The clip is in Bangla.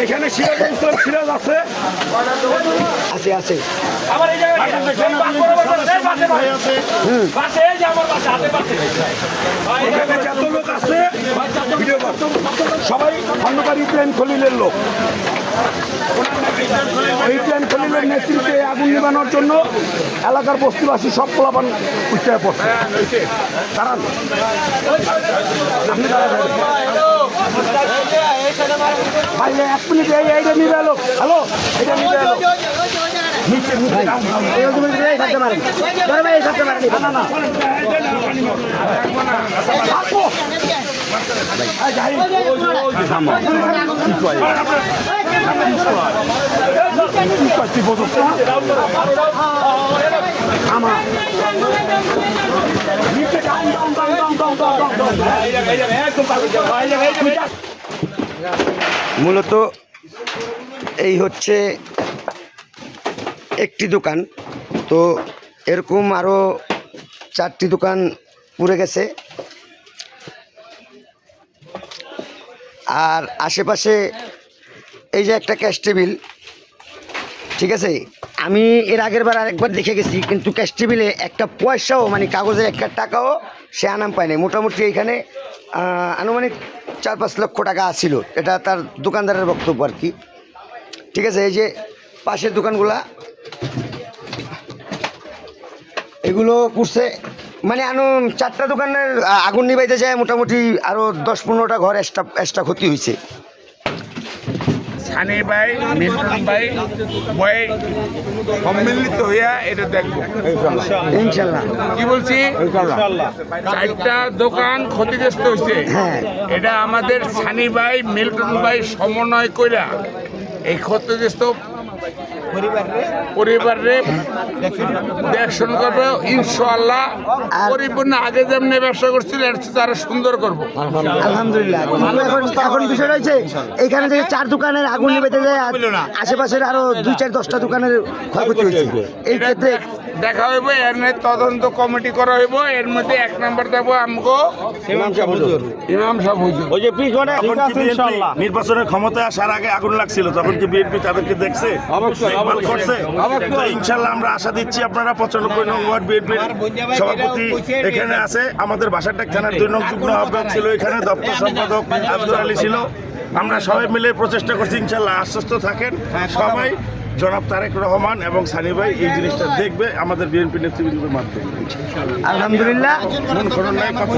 এখানে সিরাজ আছে আছে আছে এখানে যত লোক আছে সবাই খন্দকার ইব্রাহিম খলিলের লোক। ইব্রাহিম খলিলের নেতৃত্বে আগুন নিবানোর জন্য এলাকার বস্তিবাসী সব পোলাপান উৎসাহে পড়ছে। দাঁড়ান, আপনি দাঁড়ান ভাই, 1 মিনিট এইটা নিবে এলো। হ্যালো, এটা নিবে এলো নিচে নিচে থাকতে পারেন থাকতে পারেন না না থাকবো। মূলত এই হচ্ছে একটি দোকান, তো এরকম আরও 4টি দোকান পুড়ে গেছে। আর আশেপাশে এই যে একটা ক্যাশ টেবিল, ঠিক আছে, আমি এর আগের বার আরেকবার দেখে গেছি, কিন্তু ক্যাশ টেবিলে একটা পয়সাও মানে কাগজের একটা টাকাও সে আনাম পায় নাই। মোটামুটি এখানে আনুমানিক 4-5 লক্ষ টাকা আসছিল, এটা তার দোকানদারের বক্তব্য আর কি। ঠিক আছে, এই যে পাশের দোকানগুলা এগুলো পুড়ছে, মানে 4টা দোকানের আগুন নিবাইতে যায় মোটামুটি আরও 10-15টা ঘর এক্সট্রা ক্ষতি হয়েছে। সানি ভাই, মিল্টন ভাই বয় সম্মিলিত হইয়া এটা দেখবো ইনশাল্লাহ। কি বলছি, 4টা দোকান ক্ষতিগ্রস্ত হয়েছে। হ্যাঁ, এটা আমাদের সানি ভাই, মিল্টন ভাই সমন্বয় কইরা এই ক্ষতিগ্রস্ত পরিবারে দেখশন করবো ইনশাআল্লাহ। পরিপূর্ণ আগে যেমনি ব্যবসা করছিল এর চেয়ে আরো সুন্দর করবো আলহামদুলিল্লাহ। এখন বিষয়টা হচ্ছে এইখানে যে 4 দোকানের আগুন নিবেতে যায়, আশেপাশের আরো 2-4-10টা দোকানের ক্ষয়ক্ষতি হয়েছে। এই ক্ষেত্রে দেখা হইব, এর নিয়ে তদন্ত কমিটি করা হইব। এর মধ্যে 1 নম্বর দেবো আমগো ইমাম সাহেব হুজুর। ওই যে পিছনে নির্বাচনের ক্ষমতায় আসার আগে আগুন লাগছিল, তখন কি বিএনপি তাদেরকে দেখছে, দেখভাল করছে? তো ইনশাল্লাহ আমরা আশা দিচ্ছি আপনারা 95 নং ওয়ার্ড বিএনপির সভাপতি এখানে আছে, আমাদের বাসারটাক থানার 2 নং যুগ্ম আহ্বায়ক ছিল এখানে, দপ্তর সম্পাদক আব্দুল আলী ছিল। আমরা সবাই মিলে প্রচেষ্টা করছি, ইনশাল্লাহ আশ্বস্ত থাকেন সবাই। জনাব তারেক রহমান এবং সানি ভাই এই জিনিসটা দেখবে আমাদের বিএনপি নেতৃবৃন্দের মাধ্যমে। আলহামদুলিল্লাহ। মন খরণ নাই কথা